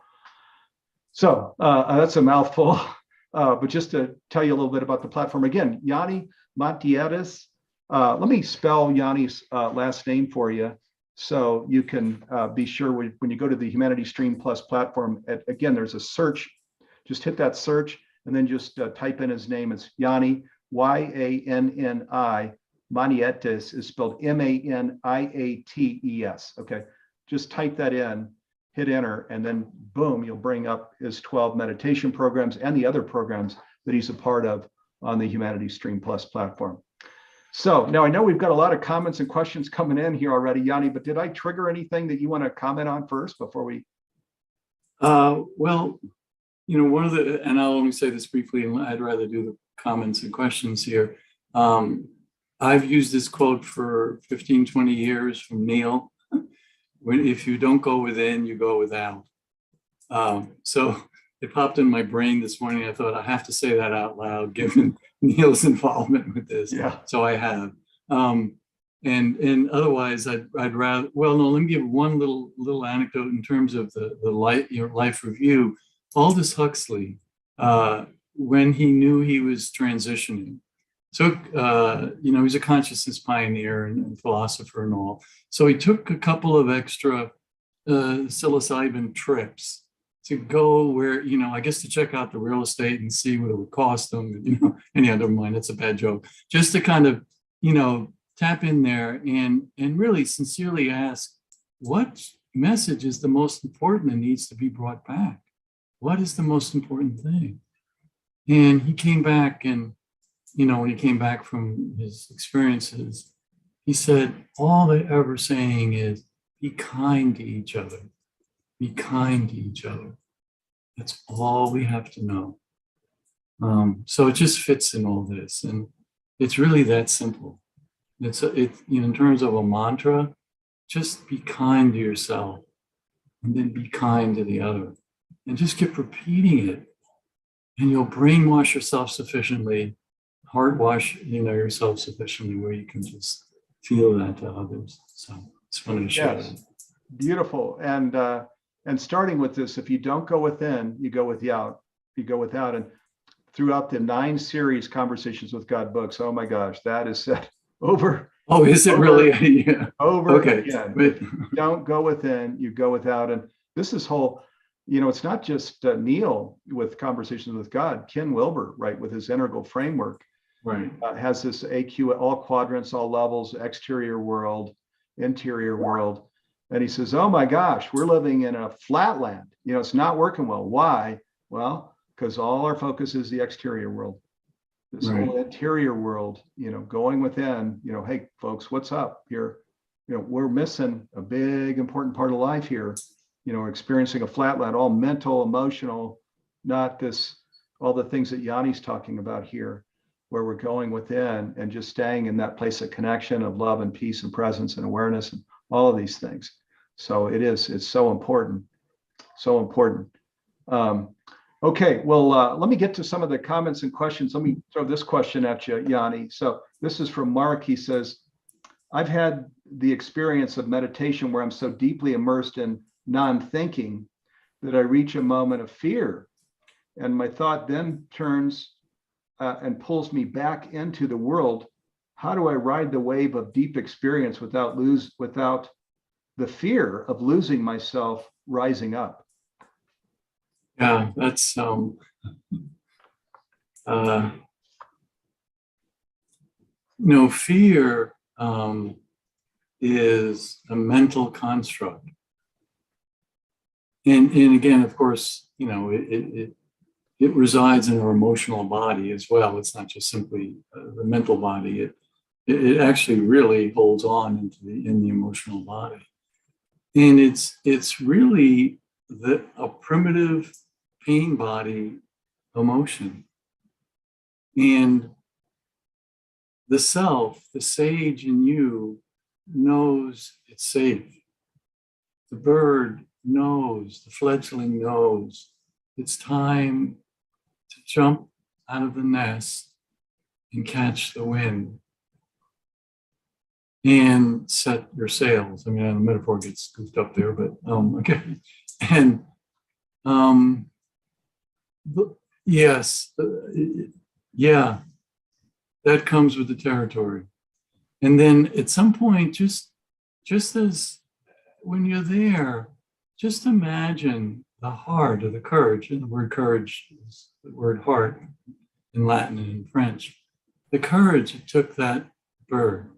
that's a mouthful, but just to tell you a little bit about the platform. Again, Yanni Matieres. Let me spell Yanni's last name for you, so you can be sure when you go to the Humanity Stream Plus platform. Again, there's a search. Just hit that search and then just type in his name. It's Yanni, Yanni. Manietes is spelled Maniates. Okay, just type that in, hit enter, and then boom, you'll bring up his 12 meditation programs and the other programs that he's a part of on the Humanity Stream Plus platform. So now I know we've got a lot of comments and questions coming in here already, Yanni, but did I trigger anything that you want to comment on first before we? Well, one of the, and I'll only say this briefly, and I'd rather do the comments and questions here. I've used this quote for 15, 20 years from Neil. If you don't go within, you go without. So it popped in my brain this morning. I thought I have to say that out loud, given Neil's involvement with this. Yeah. So I have. And otherwise, I'd rather. Well, no. Let me give one little anecdote in terms of the life review. Aldous Huxley, when he knew he was transitioning, took he's a consciousness pioneer and philosopher and all. So he took a couple of extra psilocybin trips to go where, I guess to check out the real estate and see what it would cost them. Anyhow, never mind, that's a bad joke. Just to kind of, tap in there and really sincerely ask, what message is the most important and needs to be brought back? What is the most important thing? And he came back, and, when he came back from his experiences, he said, all they're ever saying is, be kind to each other. Be kind to each other. That's all we have to know. So it just fits in all this. And it's really that simple. In terms of a mantra, just be kind to yourself and then be kind to the other. And just keep repeating it. And you'll brainwash yourself sufficiently, heart wash yourself sufficiently where you can just feel that to others. So it's wanted to share that. Beautiful. And starting with this, if you don't go within, you go without. You go without. And throughout the 9 series Conversations with God books, oh my gosh, that is said over. Oh, is it really? Yeah. Over okay. Again. If you don't go within, you go without. And this is whole, it's not just Neil with Conversations with God. Ken Wilber, right, with his integral framework, right, has this AQ, all quadrants, all levels, exterior world, interior world. And he says, oh my gosh, we're living in a flatland. It's not working well. Why? Well, because all our focus is the exterior world. This whole interior world, going within, hey, folks, what's up here? We're missing a big, important part of life here. We're experiencing a flatland, all mental, emotional, not this, all the things that Yanni's talking about here, where we're going within and just staying in that place of connection, of love and peace and presence and awareness and all of these things. So it's so important, so important. Okay, well, let me get to some of the comments and questions. Let me throw this question at you, Yanni. So this is from Mark. He says, I've had the experience of meditation where I'm so deeply immersed in non-thinking that I reach a moment of fear. And my thought then turns and pulls me back into the world. how do I ride the wave of deep experience without the fear of losing myself rising up? Yeah, that's no, fear is a mental construct. And again, of course, it resides in our emotional body as well. It's not just simply the mental body. It actually really holds on in the emotional body. And it's really a primitive pain body emotion. And the self, the sage in you, knows it's safe. The bird knows, the fledgling knows it's time to jump out of the nest and catch the wind and set your sails. I mean, the metaphor gets goofed up there, but okay. And but yes, yeah, that comes with the territory. And then at some point, just as when you're there, just imagine the heart of the courage. And the word courage is the word heart in Latin and in French. The courage that took that bird,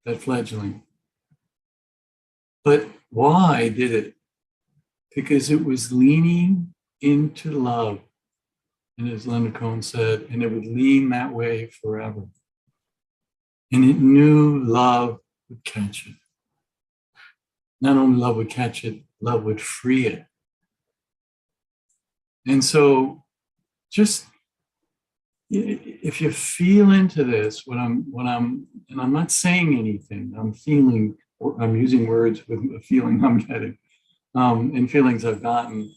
that fledgling. But why did it? Because it was leaning into love. And as Leonard Cohen said, and it would lean that way forever. And it knew love would catch it. Not only love would catch it, love would free it. And so just if you feel into this, and I'm not saying anything, I'm feeling, I'm using words with a feeling I'm getting, and feelings I've gotten.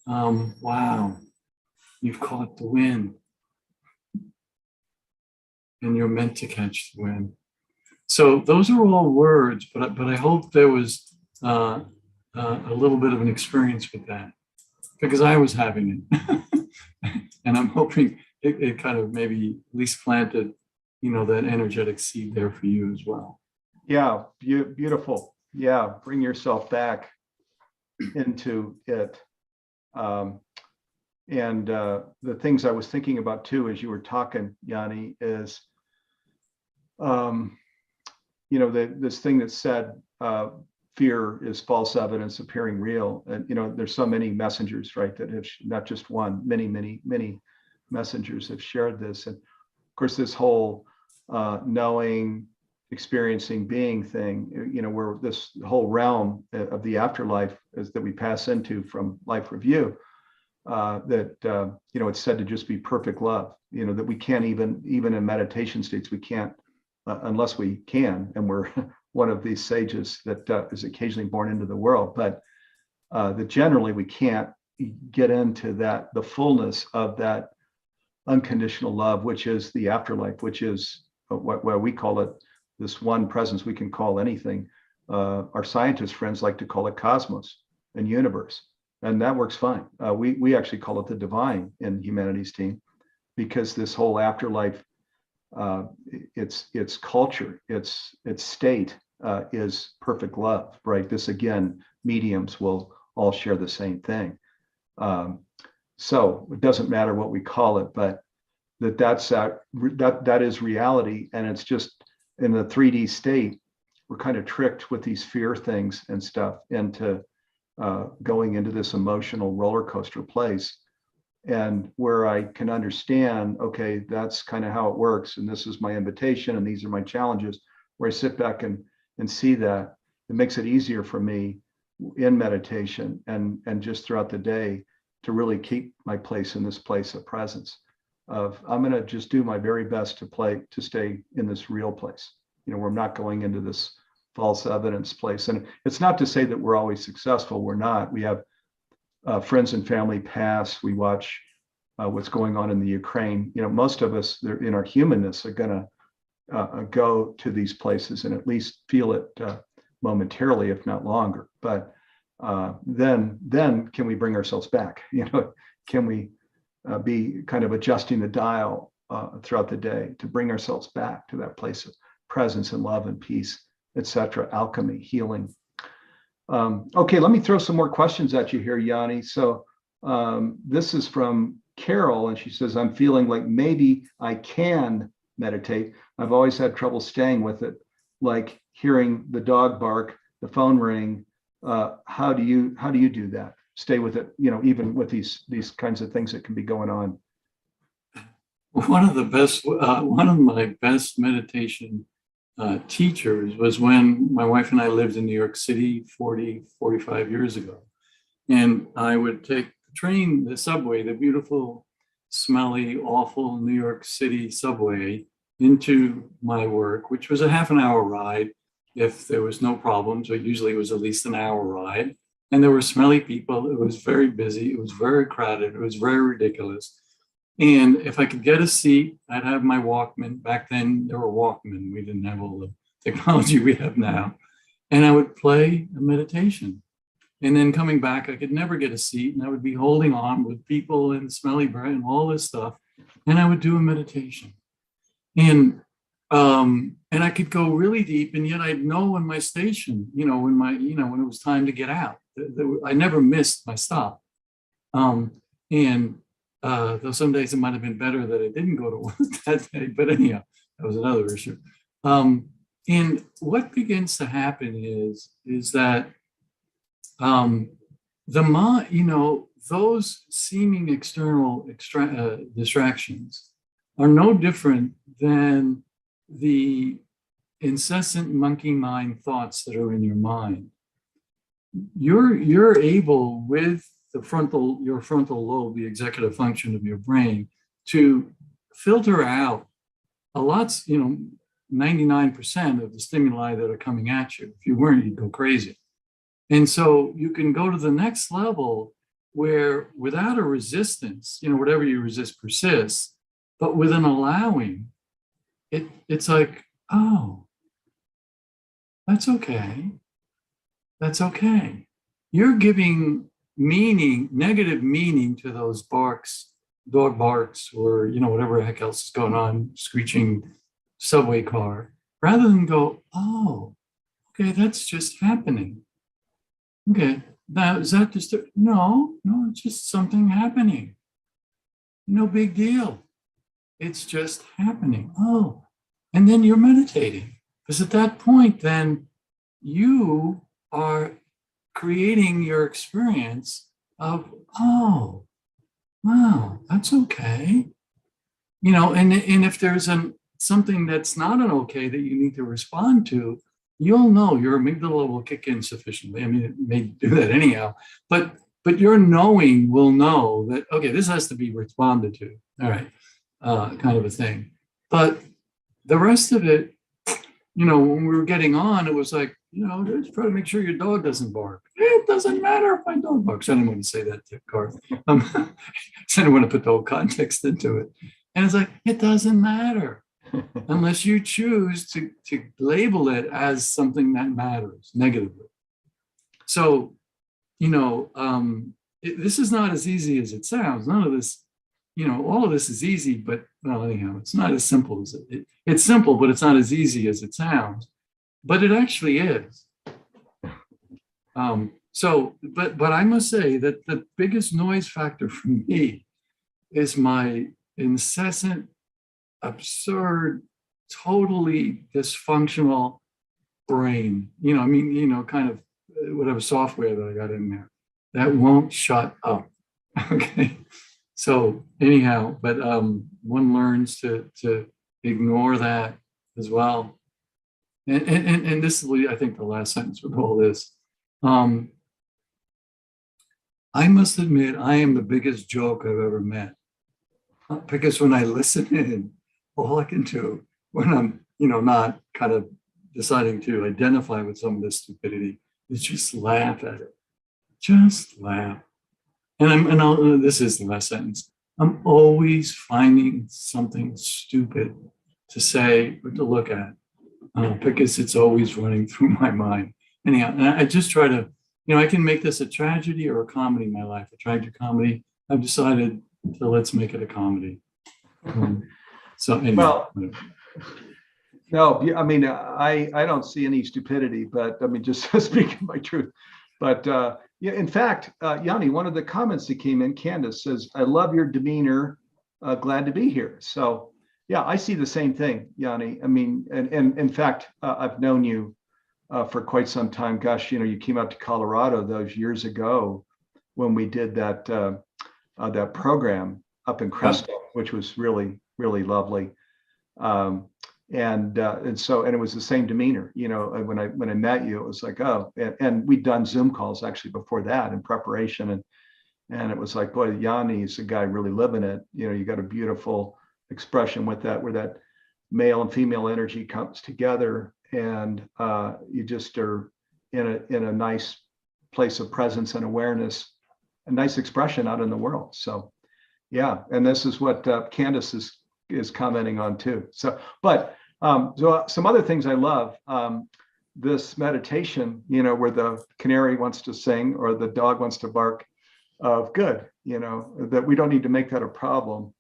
Wow, you've caught the wind. And you're meant to catch the wind. So those are all words, but I hope there was a little bit of an experience with that, because I was having it. And I'm hoping it kind of maybe at least planted, that energetic seed there for you as well. Yeah, beautiful. Yeah, bring yourself back into it. And the things I was thinking about too, as you were talking, Yanni, is, this thing that said, fear is false evidence appearing real. And, there's so many messengers, right, that have, not just one, many messengers have shared this. And of course, this whole knowing, experiencing, being thing, where this whole realm of the afterlife is that we pass into from life review, it's said to just be perfect love, that we can't even in meditation states, we can't, unless we can, and we're one of these sages that is occasionally born into the world, but that generally we can't get into the fullness of that unconditional love, which is the afterlife, which is what we call it, this one presence we can call anything. Our scientist friends like to call it cosmos and universe, and that works fine. We actually call it the divine in humanities team, because this whole afterlife, its culture, its state is perfect love, right? This again, mediums will all share the same thing. So it doesn't matter what we call it, but that is reality, and it's just in the 3D state. We're kind of tricked with these fear things and stuff into going into this emotional roller coaster place. And where I can understand, okay, that's kind of how it works, and this is my invitation, and these are my challenges, where I sit back and see that, it makes it easier for me in meditation and just throughout the day to really keep my place in this place of presence of, I'm going to just do my very best to stay in this real place, where I'm not going into this false evidence place. And it's not to say that we're always successful. We're not. We have friends and family pass. We watch what's going on in the Ukraine. Most of us, in our humanness, are going to go to these places and at least feel it momentarily, if not longer. But then can we bring ourselves back? Can we be kind of adjusting the dial throughout the day to bring ourselves back to that place of presence and love and peace, etc. Alchemy, healing. Okay, let me throw some more questions at you here, Yanni. So this is from Carol, and she says, I'm feeling like maybe I can meditate. I've always had trouble staying with it, like hearing the dog bark, the phone ring. How do you do that? Stay with it, even with these kinds of things that can be going on. One of my best meditation teachers was when my wife and I lived in New York City 45 years ago. And I would take the train, the subway, the beautiful, smelly, awful New York City subway into my work, which was a half an hour ride if there was no problems, but usually it was at least an hour ride. And there were smelly people. It was very busy. It was very crowded. It was very ridiculous. And if I could get a seat, I'd have my Walkman. Back then, there were Walkman. We didn't have all the technology we have now. And I would play a meditation. And then coming back, I could never get a seat. And I would be holding on with people and smelly breath and all this stuff. And I would do a meditation. And I could go really deep. And yet I'd know when my station, when it was time to get out. I never missed my stop. Though some days it might have been better that I didn't go to work that day, but anyhow, that was another issue. And what begins to happen is that the mind, those seeming external distractions are no different than the incessant monkey mind thoughts that are in your mind. You're able with your frontal lobe, the executive function of your brain, to filter out a lot, 99% of the stimuli that are coming at you. If you weren't, you'd go crazy. And so you can go to the next level where without a resistance, whatever you resist persists, but with an allowing, it's like, oh, that's okay. That's okay. You're giving negative meaning to those barks, dog barks, or whatever the heck else is going on, screeching subway car, rather than go, oh, okay, that's just happening. Okay, now is that just no, it's just something happening. No big deal. It's just happening. Oh, and then you're meditating, because at that point, then you are creating your experience of, oh, wow, that's okay. And if there's something that's not an okay that you need to respond to, you'll know your amygdala will kick in sufficiently. I mean, it may do that anyhow, but your knowing will know that, okay, this has to be responded to. All right, kind of a thing. But the rest of it, when we were getting on, it was like, just try to make sure your dog doesn't bark. It doesn't matter if my dog barks. I didn't want to say that to Garth. I didn't want to put the whole context into it. And it's like, it doesn't matter unless you choose to label it as something that matters negatively. So, this is not as easy as it sounds. None of this, all of this is easy, but anyhow, it's not as simple as it. It's simple, but it's not as easy as it sounds. But it actually is. But I must say that the biggest noise factor for me is my incessant, absurd, totally dysfunctional brain. Kind of whatever software that I got in there that won't shut up. Okay. So anyhow, but one learns to ignore that as well. And this is, I think, the last sentence with all this. I must admit, I am the biggest joke I've ever met. Because when I listen in, all I can do when I'm, not kind of deciding to identify with some of this stupidity is just laugh at it. Just laugh. And this is the last sentence. I'm always finding something stupid to say or to look at. Because it's always running through my mind. Anyhow, and I just try to, I can make this a tragedy or a comedy in my life, a tragic comedy. I've decided to let's make it a comedy. So anyway. Well, No, I mean, I don't see any stupidity, but I mean, just speaking my truth. But yeah, in fact, Yanni, one of the comments that came in, Candace says, "I love your demeanor. Glad to be here." So yeah, I see the same thing, Yanni. I mean, and in fact, I've known you for quite some time. Gosh, you came out to Colorado those years ago when we did that program up in Crestone, which was really, really lovely. Um, and it was the same demeanor, when I met you, it was like, oh, and we'd done Zoom calls actually before that in preparation. And it was like, boy, Yanni's a guy really living it. You got a beautiful expression with that, where that male and female energy comes together, and you just are in a nice place of presence and awareness, a nice expression out in the world. So yeah, and this is what Candace is commenting on too. So, but so some other things I love, this meditation, where the canary wants to sing or the dog wants to bark, of good, that we don't need to make that a problem.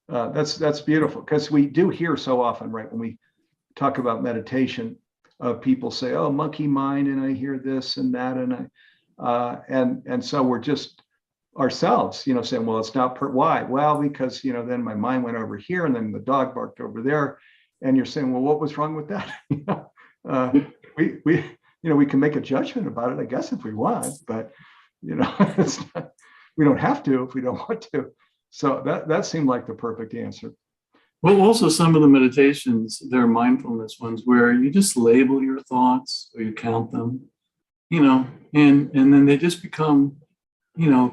That's beautiful, because we do hear so often, right, when we talk about meditation, people say, "Oh, monkey mind," and I hear this and that, and so we're just ourselves, saying, "Well, it's not why?" Well, because then my mind went over here, and then the dog barked over there, and you're saying, "Well, what was wrong with that?" uh, we can make a judgment about it, I guess, if we want, but it's not, we don't have to if we don't want to. So that seemed like the perfect answer. Well, also some of the meditations, they're mindfulness ones where you just label your thoughts or you count them, and then they just become,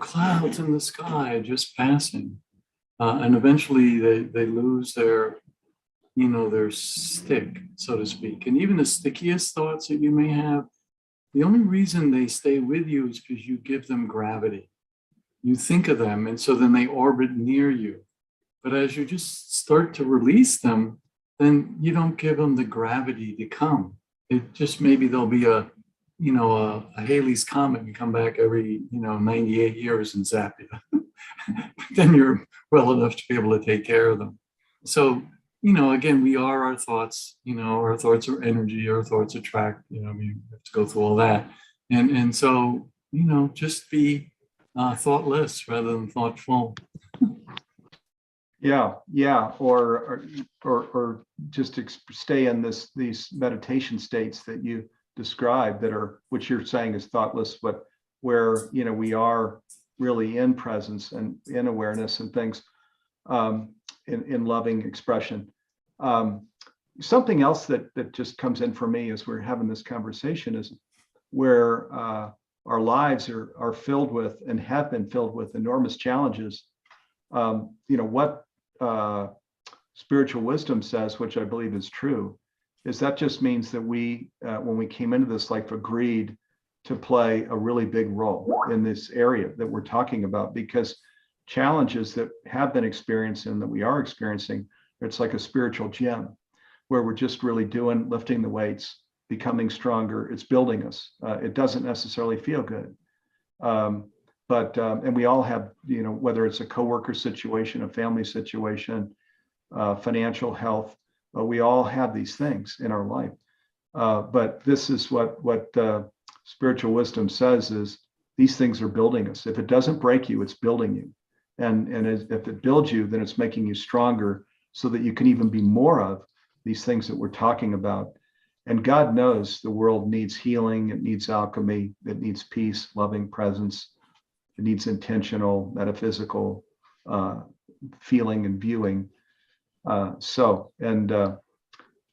clouds in the sky just passing. And eventually they lose their stick, so to speak. And even the stickiest thoughts that you may have, the only reason they stay with you is because you give them gravity. You think of them, and so then they orbit near you. But as you just start to release them, then you don't give them the gravity to come. It just, maybe there'll be a Halley's Comet and come back every, 98 years and zap you. Then you're well enough to be able to take care of them. So, again, we are our thoughts, our thoughts are energy, our thoughts attract, we have to go through all that. And so, just be thoughtless rather than thoughtful. Yeah, or just stay in these meditation states that you describe, that are, which you're saying is thoughtless, but where we are really in presence and in awareness and things, in loving expression. Something else that just comes in for me as we're having this conversation is where our lives are filled with, and have been filled with, enormous challenges. What spiritual wisdom says, which I believe is true, is that just means that we, when we came into this life, agreed to play a really big role in this area that we're talking about, because challenges that have been experienced and that we are experiencing, it's like a spiritual gym where we're just really lifting the weights, becoming stronger. It's building us. It doesn't necessarily feel good. And we all have, whether it's a coworker situation, a family situation, financial health, we all have these things in our life. But this is what spiritual wisdom says, is these things are building us. If it doesn't break you, it's building you. And if it builds you, then it's making you stronger so that you can even be more of these things that we're talking about. And God knows the world needs healing. It needs alchemy. It needs peace, loving presence. It needs intentional, metaphysical feeling and viewing. I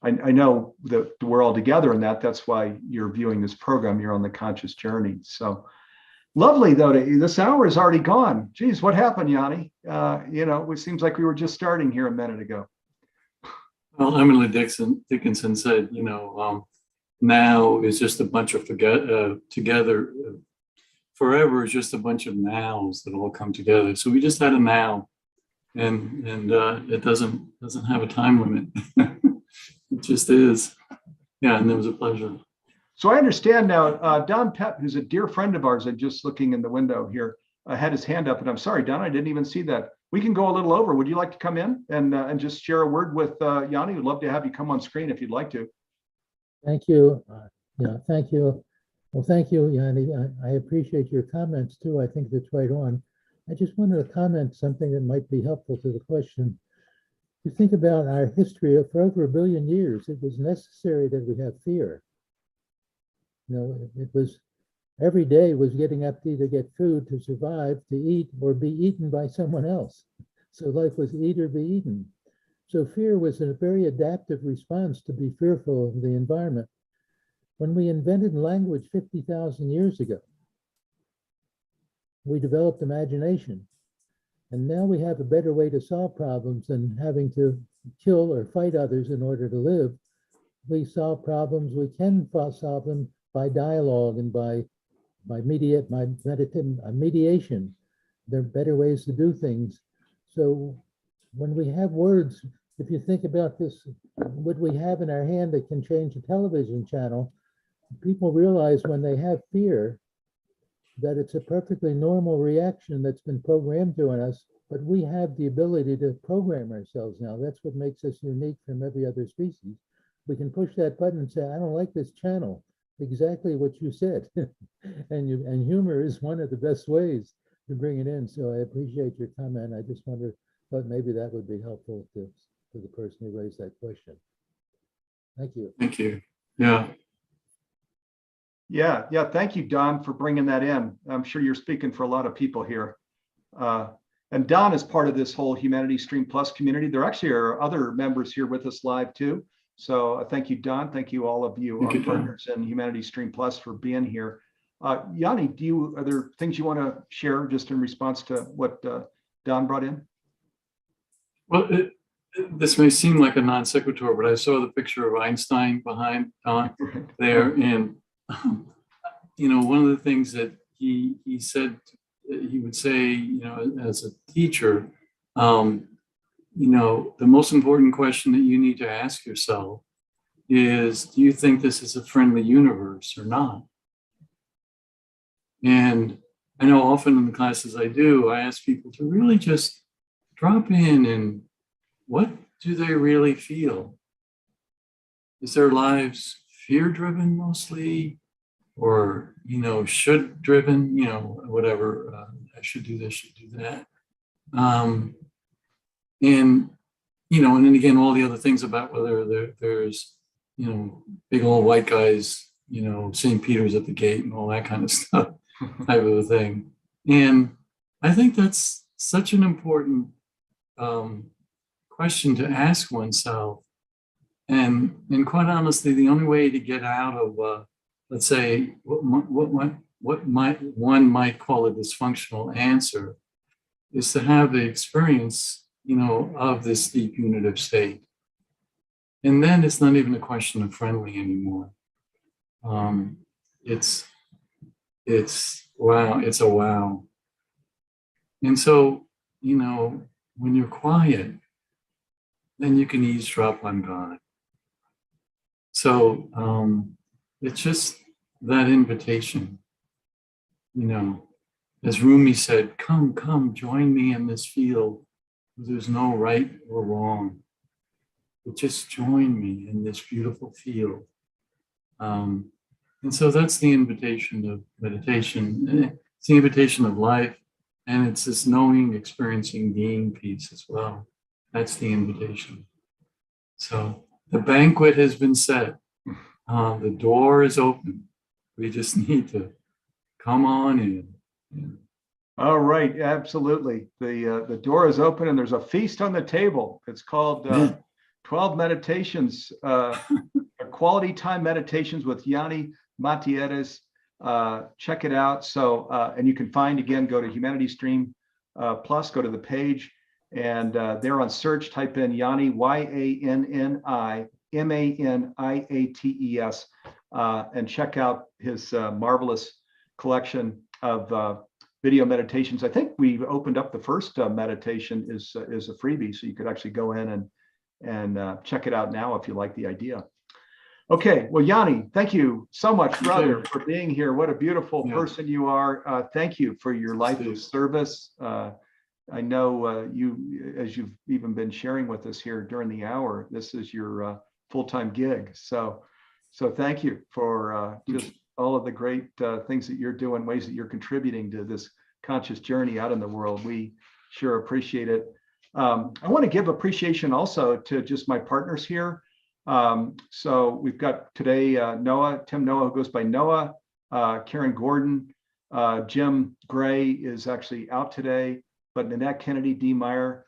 know that we're all together in that. That's why you're viewing this program. You're on the conscious journey. So lovely, though. This hour is already gone. Geez, what happened, Yanni? It seems like we were just starting here a minute ago. Well, Emily Dickinson said, now is just a bunch of together. Forever is just a bunch of nows that all come together. So we just had a now, and it doesn't have a time limit. It just is. Yeah, and it was a pleasure. So I understand now, Don Pep, who's a dear friend of ours, I'm just looking in the window here, had his hand up, and I'm sorry, Don, I didn't even see that. we can go a little over. Would you like to come in and just share a word with Yanni? We'd love to have you come on screen if you'd like to. Thank you. Yeah, thank you. Well, thank you, Yanni. I appreciate your comments too. I think that's right on. I just wanted to comment something that might be helpful to the question. You think about our history for over 1 billion years, it was necessary that we have fear. It was every day was getting up to either get food to survive, to eat, or be eaten by someone else. So life was eat or be eaten. So fear was a very adaptive response to be fearful of the environment. When we invented language 50,000 years ago, we developed imagination. And now we have a better way to solve problems than having to kill or fight others in order to live. We solve problems, we can solve them by dialogue and by mediation. There are better ways to do things. So when we have words, if you think about this, what we have in our hand that can change a television channel, people realize when they have fear that it's a perfectly normal reaction that's been programmed to us, but we have the ability to program ourselves now. That's what makes us unique from every other species. We can push that button and say, I don't like this channel. Exactly what you said. and humor is one of the best ways to bring it in. So I appreciate your comment. I just thought maybe that would be helpful to the person who raised that question. Thank you. Thank you. Yeah. Yeah. Thank you, Don, for bringing that in. I'm sure you're speaking for a lot of people here. And Don is part of this whole Humanity Stream Plus community. There actually are other members here with us live too. So thank you, Don. Thank you, all of you, our partners in Humanity Stream Plus, for being here. Yanni, are there things you want to share just in response to what Don brought in? Well, this may seem like a non sequitur, but I saw the picture of Einstein behind Don there, and one of the things that he said, he would say, as a teacher, the most important question that you need to ask yourself is, do you think this is a friendly universe or not? And I know often in the classes I do, I ask people to really just drop in and what do they really feel? Is their lives fear-driven mostly? Or, should-driven, whatever, I should do this, should do that. And then again, all the other things about whether there's, big old white guys, St. Peter's at the gate and all that kind of stuff, type of a thing. And I think that's such an important question to ask oneself. And quite honestly, the only way to get out of, let's say, what one might call a dysfunctional answer is to have the experience, of this deep unitive state. And then it's not even a question of friendly anymore. It's wow, it's a wow. And so, when you're quiet, then you can eavesdrop on God. So it's just that invitation, as Rumi said, come, join me in this field. There's no right or wrong, but just join me in this beautiful field. And so that's the invitation of meditation. It's the invitation of life, and it's this knowing, experiencing, being piece as well. That's the invitation. So the banquet has been set. The door is open. We just need to come on in. All right, absolutely. The door is open and there's a feast on the table. It's called 12 Meditations, Quality Time Meditations with Yanni Matieres. Check it out. So, and you can find, again, go to Humanity Stream Plus, go to the page, and there on search, type in Yanni, YANNI MANIATES, and check out his marvelous collection of video meditations. I think we've opened up the first meditation is a freebie, so you could actually go in and check it out now if you like the idea. Okay, well, Yanni, thank you so much, brother, for being here. What a beautiful person you are. Thank you for your life of service. I know you, as you've even been sharing with us here during the hour, this is your full-time gig. So thank you for just all of the great things that you're doing, ways that you're contributing to this conscious journey out in the world. We sure appreciate it. I want to give appreciation also to just my partners here. So we've got today Noah, Tim Noah, who goes by Noah, Karen Gordon, Jim Gray is actually out today, but Nanette Kennedy, Dee Meyer,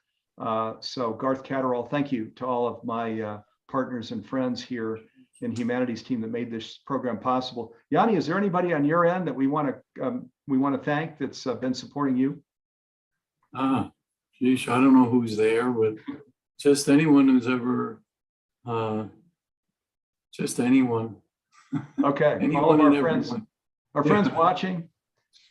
so Garth Catterall, thank you to all of my partners and friends here in Humanities team that made this program possible. Yanni, is there anybody on your end that we want to thank that's been supporting you? Geez, I don't know who's there, but just anyone who's ever, just anyone. Okay, Anyone all of our and friends, everyone. our friends watching.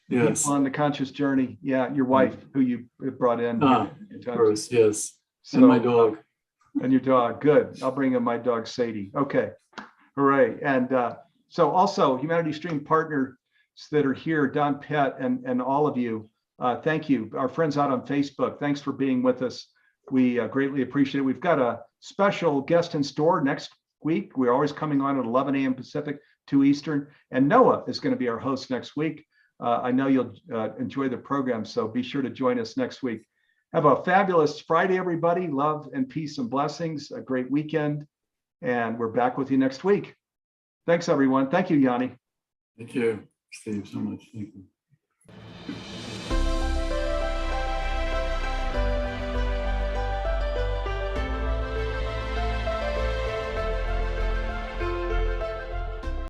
Yes. People on the conscious journey. Yeah, your wife, who you brought in. Of course, yes. So, And my dog. And your dog. Good. I'll bring in my dog, Sadie. Okay. Hooray. And so also Humanity Stream partners that are here, Don Pett and all of you, thank you. Our friends out on Facebook, thanks for being with us. We greatly appreciate it. We've got a special guest in store next week. We're always coming on at 11 a.m. Pacific, 2 Eastern. And Noah is going to be our host next week. I know you'll enjoy the program, so be sure to join us next week. Have a fabulous Friday, everybody. Love and peace and blessings. A great weekend. And we're back with you next week. Thanks, everyone. Thank you, Yanni. Thank you, Steve, so much. Thank you.